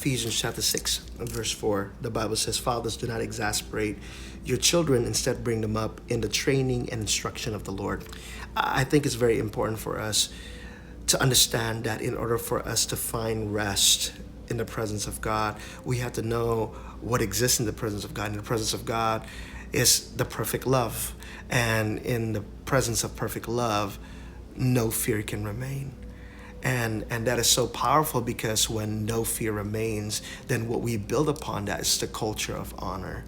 Ephesians chapter 6, verse 4, the Bible says, "Fathers, do not exasperate your children. Instead, bring them up in the training and instruction of the Lord." I think it's very important for us to understand that in order for us to find rest in the presence of God, we have to know what exists in the presence of God. And the presence of God is the perfect love. And in the presence of perfect love, no fear can remain. And that is so powerful, because when no fear remains, then what we build upon that is the culture of honor.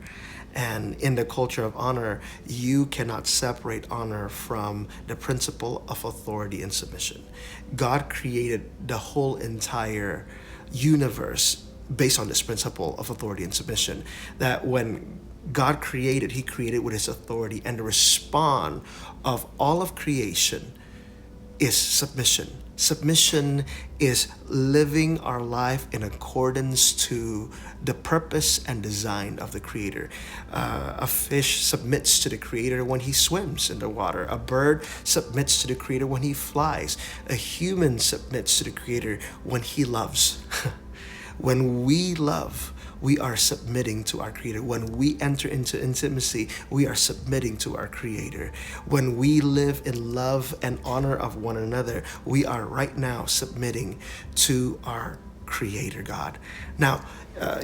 And in the culture of honor, you cannot separate honor from the principle of authority and submission. God created the whole entire universe based on this principle of authority and submission. That when God created, he created with his authority, and the response of all of creation is submission. Submission is living our life in accordance to the purpose and design of the Creator. A fish submits to the Creator when he swims in the water. A bird submits to the Creator when he flies. A human submits to the Creator when he loves. When we love, we are submitting to our Creator. When we enter into intimacy, we are submitting to our Creator. When we live in love and honor of one another, we are right now submitting to our Creator God. Now,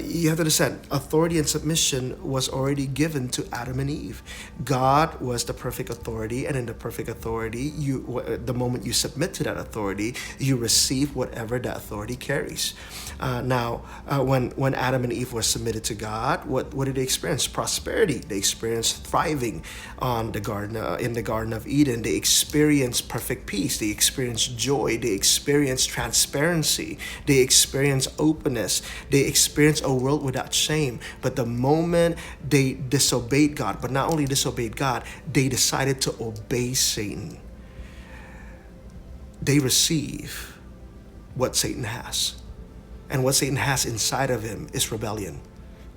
you have to understand, authority and submission was already given to Adam and Eve. God was the perfect authority, and in the perfect authority, the moment you submit to that authority, you receive whatever that authority carries. When Adam and Eve were submitted to God, what did they experience? Prosperity. They experienced thriving in the Garden of Eden. They experienced perfect peace. They experienced joy. They experienced transparency. They experienced openness. They experienced a world without shame. But the moment they disobeyed God, but not only disobeyed God, they decided to obey Satan, they receive what Satan has. And what Satan has inside of him is rebellion,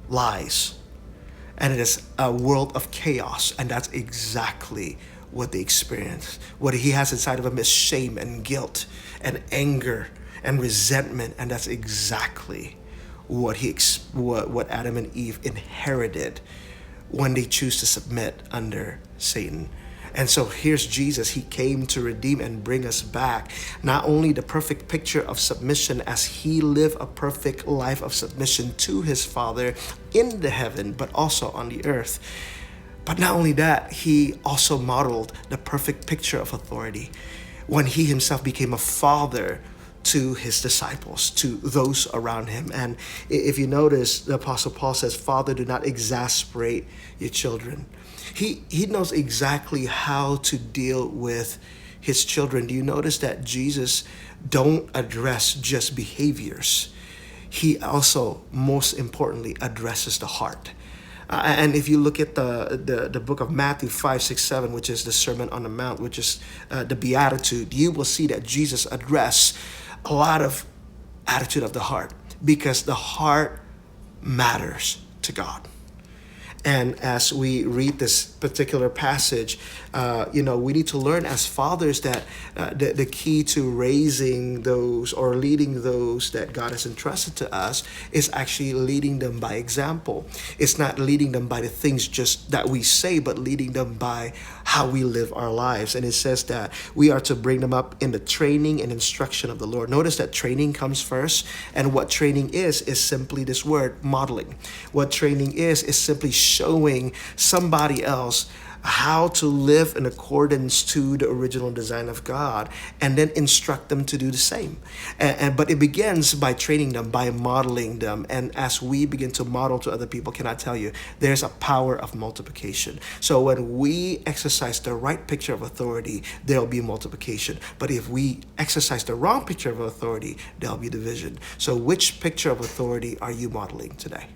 lies, and it is a world of chaos. And that's exactly what they experience. What he has inside of him is shame and guilt and anger and resentment, and that's exactly what Adam and Eve inherited when they choose to submit under Satan. And so here's Jesus. He came to redeem and bring us back not only the perfect picture of submission, as he lived a perfect life of submission to his Father in the heaven, but also on the earth. But not only that, he also modeled the perfect picture of authority when he himself became a father to his disciples, to those around him. And if you notice, the Apostle Paul says, "Father, do not exasperate your children." He knows exactly how to deal with his children. Do you notice that Jesus don't address just behaviors? He also, most importantly, addresses the heart. And if you look at the book of Matthew 5, 6, 7, which is the Sermon on the Mount, which is the Beatitude, you will see that Jesus addressed a lot of attitude of the heart, because the heart matters to God. And as we read this particular passage, we need to learn as fathers that the key to raising those or leading those that God has entrusted to us is actually leading them by example. It's not leading them by the things just that we say, but leading them by how we live our lives. And it says that we are to bring them up in the training and instruction of the Lord. Notice that training comes first. And what training is simply this word, modeling. What training is simply showing somebody else how to live in accordance to the original design of God, and then instruct them to do the same. But it begins by training them, by modeling them. And as we begin to model to other people, can I tell you, there's a power of multiplication. So when we exercise the right picture of authority, there'll be multiplication. But if we exercise the wrong picture of authority, there'll be division. So which picture of authority are you modeling today?